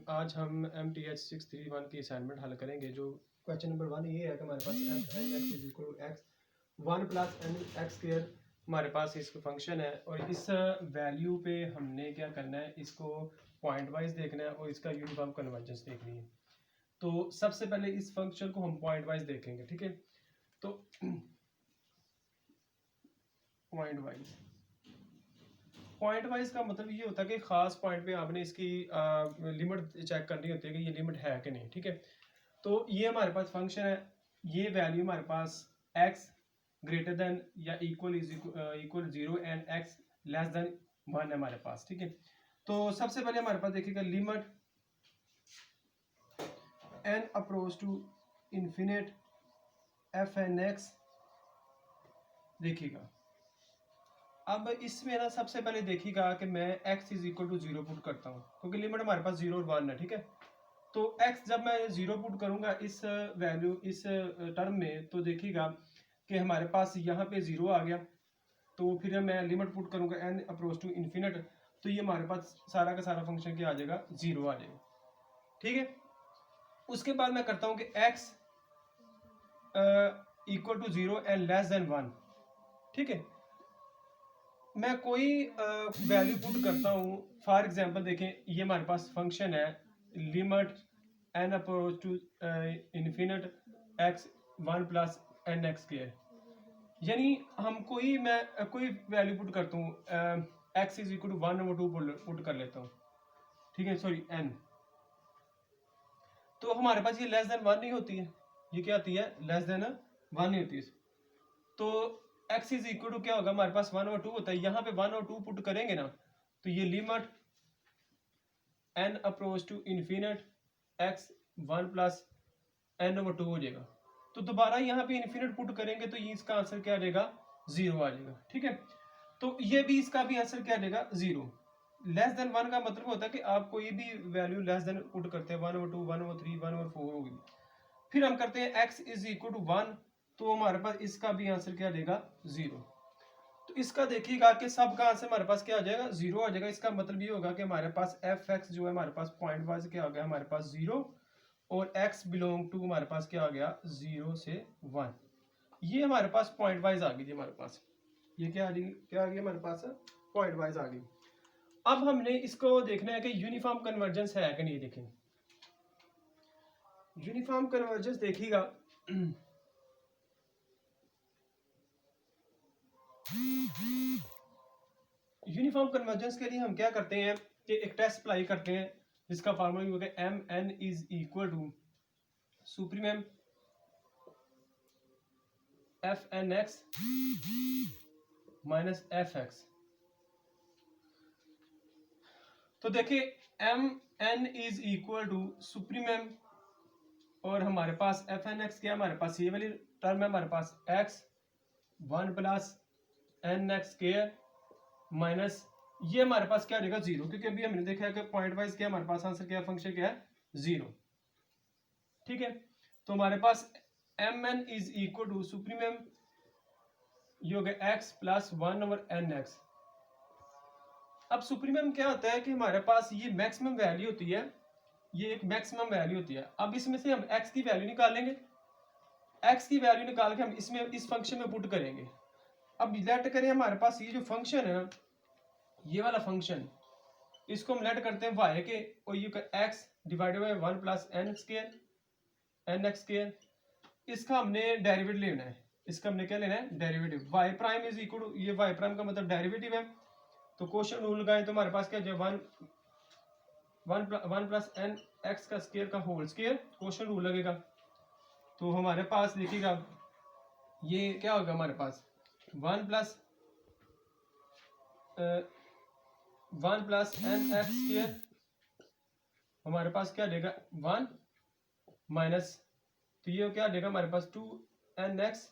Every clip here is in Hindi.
आज हम MTH 631 की असाइनमेंट हल करेंगे। जो क्वेश्चन नंबर 1 ये है कि हमारे पास F N X is equal to X 1 plus N x square हमारे पास इसका फंक्शन है, और इस वैल्यू पे हमने क्या करना है, इसको पॉइंट वाइज देखना है और इसका यूनिफॉर्म कन्वर्जेंस देखनी है। तो सबसे पहले इस फंक्शन को हम पॉइंट वाइज देखेंगे, ठीक है। तो पॉइंट वाइज का मतलब ये होता है कि खास पॉइंट पे आपने इसकी लिमिट चेक करनी होती है कि ये लिमिट है कि नहीं, ठीक है। तो ये हमारे पास फंक्शन है, ये वैल्यू हमारे पास x ग्रेटर देन या equal 0 and x less than 1 है हमारे पास, ठीक है। तो सबसे पहले हमारे पास देखिएगा limit n approach to infinite f N x. देखिएगा अब इसमें ना सबसे पहले देखिएगा कि मैं x is equal to 0 put करता हूँ, क्योंकि लिमिट हमारे पास 0 और 1 है, ठीक है। तो x जब मैं 0 पुट करूंगा इस वैल्यू इस टर्म में, तो देखिएगा कि हमारे पास यहाँ पे 0 आ गया। तो फिर मैं लिमिट पुट करूंगा n अप्रोच टू इन्फिनिट, तो ये हमारे पास सारा का सारा फंक्शन क्या आ जाएगा, 0 आ जाएगा, ठीक है। उसके बाद मैं करता हूँ कि x equal to 0 and less than 1, ठीक है। मैं कोई वैल्यू पुट करता हूँ। फॉर एग्जांपल देखें, ये हमारे पास फंक्शन है limit n approach to infinite x 1 plus N x square. यानी हम कोई वैल्यू पुट करता हूँ, x is equal to 1/2 put कर लेता हूँ, ठीक है, सॉरी n। तो हमारे पास ये लेस देन 1 नहीं होती है, ये क्या आती है, लेस देन 1 नहीं होती है। तो x इज इक्वल टू क्या होगा, हमारे पास 1/2 होता है। यहाँ पे 1/2 पुट करेंगे ना, तो ये limit n approach to infinite x 1 plus n/2 हो जाएगा। तो दोबारा यहाँ पे इन्फिनिट पुट करेंगे तो ये इसका आंसर क्या आ जाएगा, 0 आ जाएगा, ठीक है। तो ये भी इसका भी आंसर क्या आ जाएगा, 0। लेस देन 1 का मतलब होता है कि आप कोई भी वैल्यू लेस देन पुट करते हैं, 1/2 1/3 1/4 होगी। फिर हम करते हैं x इज इक्वल टू 1, तो हमारे पास इसका भी आंसर क्या आ जाएगा, 0। तो इसका देखिएगा कि सब का आंसर हमारे पास क्या आ जाएगा, 0 आ जाएगा। इसका मतलब ये होगा कि हमारे पास एफ एक्स जो है हमारे पास पॉइंट वाइज क्या आ गया, हमारे पास 0, और x बिलोंग टू हमारे पास क्या आ गया, 0 से 1। ये हमारे पास पॉइंट वाइज आ गई जी, हमारे पास ये क्या आ गई हमारे पास पॉइंट वाइज आ गई। अब हमने इसको देखना है कि यूनिफॉर्म कन्वर्जेंस है कि नहीं। देखें यूनिफॉर्म कन्वर्जेंस देखिएगा यूनिफॉर्म कन्वर्जेंस के लिए हम क्या करते हैं कि एक टेस्ट अप्लाई करते हैं, जिसका फार्मूला ये होगा mn is equal to supremum F N X minus F X. तो देखिए mn is equal to supremum, और हमारे पास एफ एन एक्स क्या है, हमारे पास ये वाली टर्म है, हमारे पास x 1 plus N x square minus ये हमारे पास क्या रहेगा, 0, क्योंकि अभी हमने देखा है कि पॉइंट वाइज क्या हमारे पास आंसर क्या है, फंक्शन क्या है, 0, ठीक है। तो हमारे पास mn इज इक्वल टू सुप्रीमेम ये हो गया x प्लस 1/n(x). अब सुप्रीमेम क्या होता है कि हमारे पास ये मैक्सिमम वैल्यू होती है, ये एक मैक्सिमम वैल्यू होती है। अब इसमें से हम x की वैल्यू निकालेंगे, x की वैल्यू निकाल के हम इसमें इस फंक्शन में पुट करेंगे। अब लेट करें हमारे पास ये जो फंक्शन है, ये वाला फंक्शन, इसको हम लेट करते हैं y के, और ये x divided by 1 plus n square n x square. इसका हमने डेरिवेटिव लेना है, इसका हमने क्या लेना है, derivative. y prime is equal to, ये y प्राइम का मतलब डेरिवेटिव है, तो क्वेश्चन रूल लगाए तो हमारे पास क्या है, 1 प्लस एन एक्स का स्क्वायर का होल स्क्वायर, क्वेश्चन रूल लगेगा। तो हमारे पास देखिएगा ये क्या होगा, हमारे पास 1 प्लस एन एक्स स्क्वायर, हमारे पास क्या देगा 1 माइनस, तो ये क्या देगा हमारे पास 2nx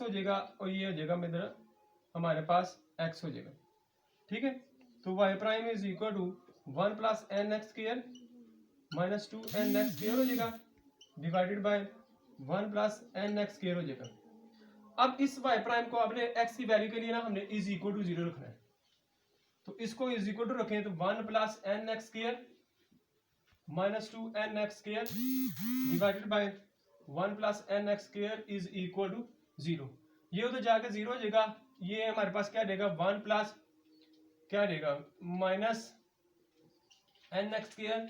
हो जाएगा, और ये हो जाएगा मेरा हमारे पास x हो जाएगा, ठीक है। तो y prime is equal to 1 plus N x square minus 2nx square हो जाएगा divided by 1 plus N x square हो जाएगा। अब इस y प्राइम को आपने x की वैल्यू के लिए ना हमने इज इक्वल टू 0 रखना है, तो इसको इज इक्वल टू रखें तो 1 plus N x square minus 2 n x square divided by 1 plus N x square is equal to 0। ये उधर जाके 0 हो जाएगा। ये हमारे पास क्या देगा 1 प्लस क्या देगा minus n x square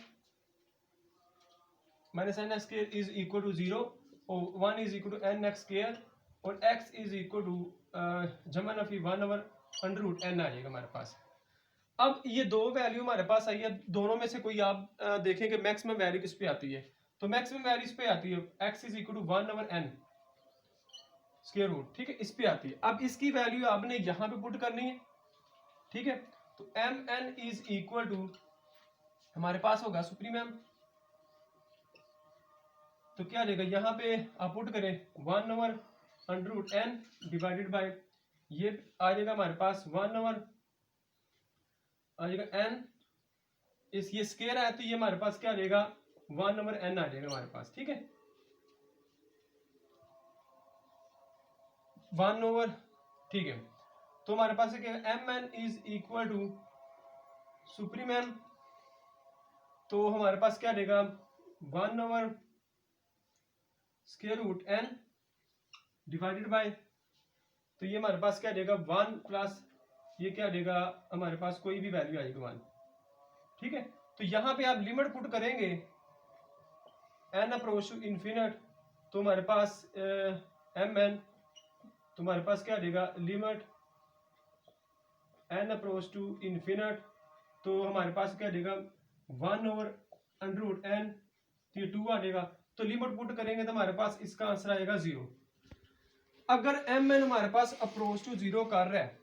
minus n x square is equal to 0 और 1 is equal to n x square और x इज इक्वल टू जमा नफी 1 ओवर अंडर रूट एन आ जाएगा हमारे पास। अब ये दो वैल्यू हमारे पास आई है, दोनों में से कोई आप देखें कि मैक्सिमम वैल्यू किस पे आती है, तो मैक्सिमम वैल्यू इस पे आती है x is equal to 1 over n square root, ठीक है, इस पे आती है। अब इसकी वैल्यू आपने यहाँ पे पुट करनी है, ठीक है। तो m n is equal to हमारे पास होगा सुप्रीमम, तो क्या देगा यहाँ पे आप पुट करें 1 over under root n divided by ये आ जाएगा हमारे पास 1 ओवर आ जाएगा एन, इस ये स्केयर है तो ये हमारे पास क्या आ जाएगा 1 ओवर एन आ जाएगा हमारे पास, ठीक है 1 ओवर, ठीक है। तो हमारे पास है कि m n is equal to supremum, तो हमारे पास क्या देगा 1 over square root n divided by, तो ये हमारे पास क्या देगा 1 प्लस ये क्या देगा हमारे पास कोई भी वैल्यू आएगी 1, ठीक है। तो यहाँ पे आप लिमिट पुट करेंगे एन अप्रोच टू इन्फिनिट, तो हमारे पास एम एन, तो हमारे पास क्या देगा limit n approach to infinite, तो हमारे पास क्या देगा 1 ओवर अंडर रूट एन, तो ये 2 आ जाएगा। तो लिमिट पुट करेंगे तो हमारे पास इसका आंसर आएगा 0। अगर एम एन हमारे पास अप्रोच टू 0 कर रहा है,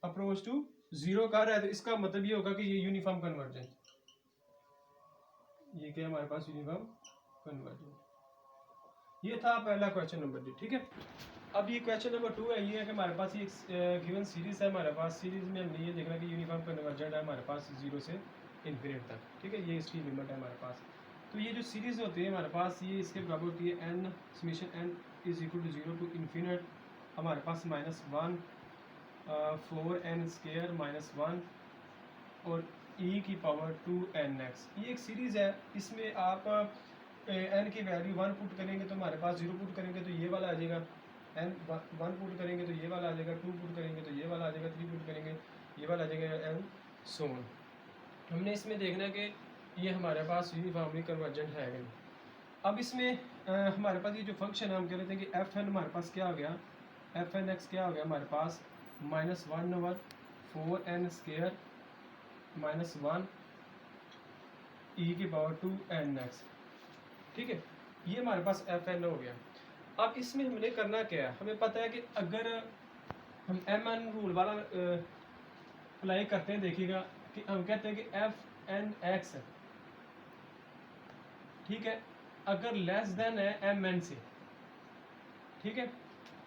अप्रोच टू 0 कर रहा है, तो इसका मतलब ये होगा कि ये यूनिफॉर्म कन्वर्जेंट, ये क्या हमारे पास यूनिफॉर्म कन्वर्जेंट। ये था पहला क्वेश्चन नंबर डी, ठीक है। अब ये क्वेश्चन नंबर 2 है, ये है कि हमारे पास ये गिवन सीरीज है, हमारे पास सीरीज में हमने ये देखना कि यूनिफॉर्म कन्वर्जेंट है हमारे पास 0 से इन्फिनिट तक, ठीक है, ये इसकी लिमिट है हमारे पास। तो ये जो सीरीज होती है हमारे पास ये इसके बराबर होती है n summation n is equal to 0 to infinite हमारे पास -1 4 एन स्क्वायर -1 और e की पावर 2 एन एक्स। ये एक सीरीज है, इसमें आप n की वैल्यू 1 पुट करेंगे तो हमारे पास 0 पुट करेंगे तो ये वाला आ जाएगा, n 1 पुट करेंगे तो ये वाला आ जाएगा, 2 पुट करेंगे तो ये वाला आ जाएगा, 3 पुट करेंगे ये वाला आ जाएगा एंड सो ऑन। हमने इसमें देखना है कि ये हमारे पास यूनिफॉर्मली कन्वर्जेंट है कि नहीं। अब इसमें हमारे पास ये जो फंक्शन है हम कह रहे थे कि एफ एन हमारे पास क्या हो गया, एफ एन एक्स क्या हो गया हमारे पास -1 ओवर 4 एन स्क्वायर -1 e की पावर 2 एन एक्स, ठीक है, ये हमारे पास एफ एन हो गया। अब इसमें हमने करना क्या है, हमें पता है कि अगर हम एम एन रूल वाला अप्लाई करते हैं, देखिएगा कि हम कहते हैं कि एफ एन एक्स, ठीक है, अगर लेस देन है एम एन से, ठीक है,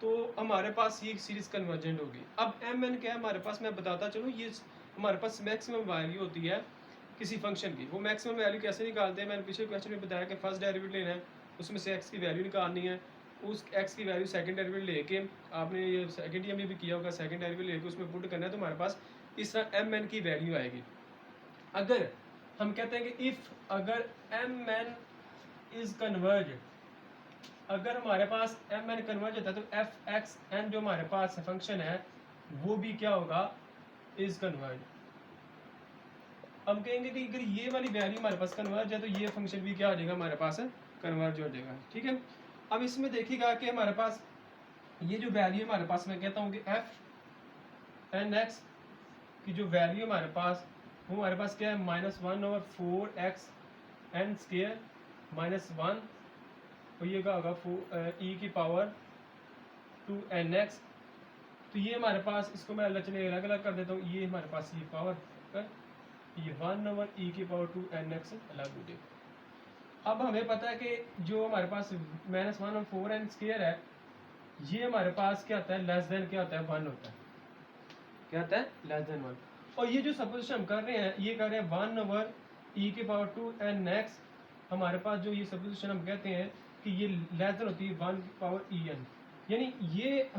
तो हमारे पास ये सीरीज कन्वर्जेंट होगी। अब एम एन क्या है हमारे पास, मैं बताता चलूँ, ये हमारे पास मैक्सिमम वैल्यू होती है किसी फंक्शन की। वो मैक्सिमम वैल्यू कैसे निकालते हैं, मैंने पिछले क्वेश्चन में बताया कि फर्स्ट डेरिवेटिव लेना है, उसमें से एक्स की वैल्यू निकालनी है, उस एक्स की वैल्यू सेकंड डेरिवेटिव लेके, आपने ये सेकंड ईयर में भी किया होगा, सेकंड डेरिवेटिव लेके उसमें पुट करना है, तो हमारे पास इस तरह एम एन की वैल्यू आएगी। अगर हम कहते हैं कि इफ़ अगर एम एन इज कन्वर्ज, अगर हमारे पास एम एन कन्वर्ज होता है तो एफ एक्स एन जो हमारे पास फंक्शन है वो भी क्या होगा, इज कन्वर्ज। हम कहेंगे कि अगर ये वाली वैल्यू हमारे पास कन्वर्ज है तो ये फंक्शन भी क्या हो जाएगा हमारे पास कन्वर्ज हो जाएगा, ठीक है। अब इसमें देखिएगा कि हमारे पास ये जो वैल्यू हमारे पास, मैं कहता हूँ कि एफ एन एक्स की जो वैल्यू हमारे पास वो हमारे पास क्या है -1 ओवर 4 एक्स एन स्क्वायर -1 और ये क्या होगा e की पावर 2 एन एक्स। तो ये हमारे पास, इसको मैं चलिए अलग अलग कर देता हूँ, ये हमारे पास ये पावर ये 1 ओवर e की पावर 2 एन एक्स अलग हो जाएगा। अब हमें पता है कि जो हमारे पास -1 और 4 एन स्क्वायर है, ये हमारे पास क्या होता है, लेस देन क्या होता है 1 होता है, क्या होता है लेस देन 1। और ये जो सपोजिशन हम कर रहे हैं, ये कर रहे हैं 1 ओवर e की पावर 2 एन एक्स। हमारे पास जो ये सपोजिशन हम कहते हैं कि ये लेस देन होती है 1 की पावर ई एन, यानी ये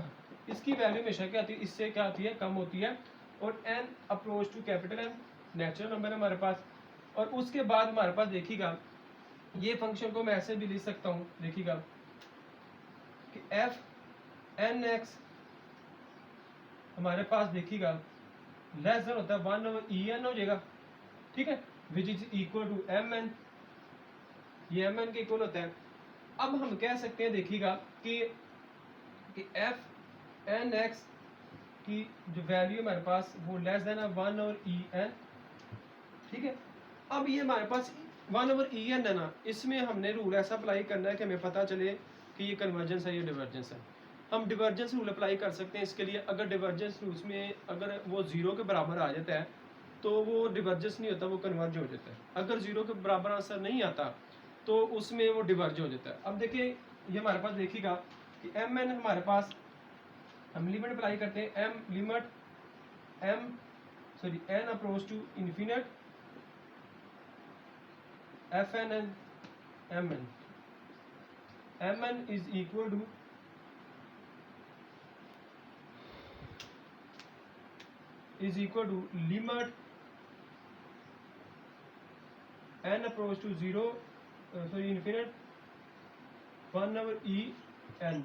इसकी वैल्यू हमेशा क्या आती है, इससे क्या आती है कम होती है। और n approach to capital N natural number है हमारे पास। और उसके बाद हमारे पास देखिएगा ये फंक्शन को मैं ऐसे भी लिख सकता हूँ, देखिएगा कि एफ एन एक्स हमारे पास देखिएगा लेस देन होता है 1/en हो जाएगा, ठीक है, which is equal to m n, ये एम एन के इक्वल होता है। अब हम कह सकते हैं देखिएगा कि एफ एन एक्स की जो वैल्यू हमारे पास वो लेस देन है 1/en, ठीक है। अब ये हमारे पास 1/en है ना, इसमें हमने रूल ऐसा अप्लाई करना है कि हमें पता चले कि ये कन्वर्जेंस है या डिवर्जेंस है। हम डिवर्जेंस रूल अप्लाई कर सकते हैं इसके लिए। अगर डिवर्जेंस रूल्स में अगर वो 0 के बराबर आ जाता है तो वो डिवर्जेंस नहीं होता, वो कन्वर्ज हो जाता है। अगर 0 के बराबर आंसर नहीं आता तो उसमें वो डिवर्ज हो जाता है। अब देखिए ये हमारे पास देखिएगा कि एम एन हमारे पास हम लिमिट अप्लाई करते हैं, m limit n approach to infinite f n n m n is equal to limit n approach to 0 infinite 1/en।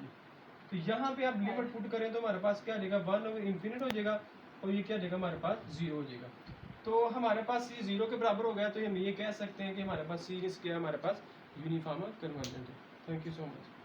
तो यहाँ पे आप लिमिट पुट करें तो हमारे पास क्या आ जाएगा 1/infinite हो जाएगा, और ये क्या आ जाएगा हमारे पास 0 हो जाएगा। तो हमारे पास ये 0 के बराबर हो गया, तो हम ये कह सकते हैं कि हमारे पास सीरीज क्या है, हमारे पास यूनिफॉर्म कन्वर्जेंट है। Thank you so much.